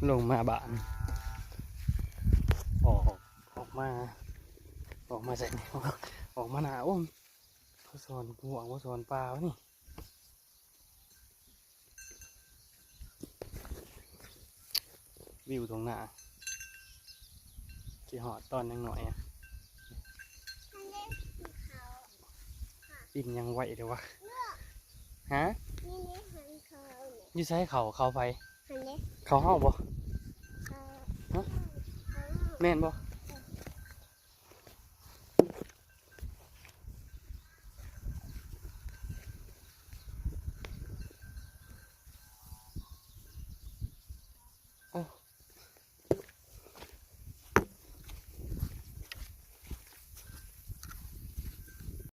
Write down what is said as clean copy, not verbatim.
ลงมาบ้านออกออกมาใส่นี่ออกมาหนาอ้มเขาสอนห่วงเขาสอนปลาวะนี่วิวตรงหน้าที่หอดตอนยังหน่อยอ่ะปินยังไหวเลยวะฮะยี่ใช้เขาไปเขาห้องบ่ฮะแม่นบ่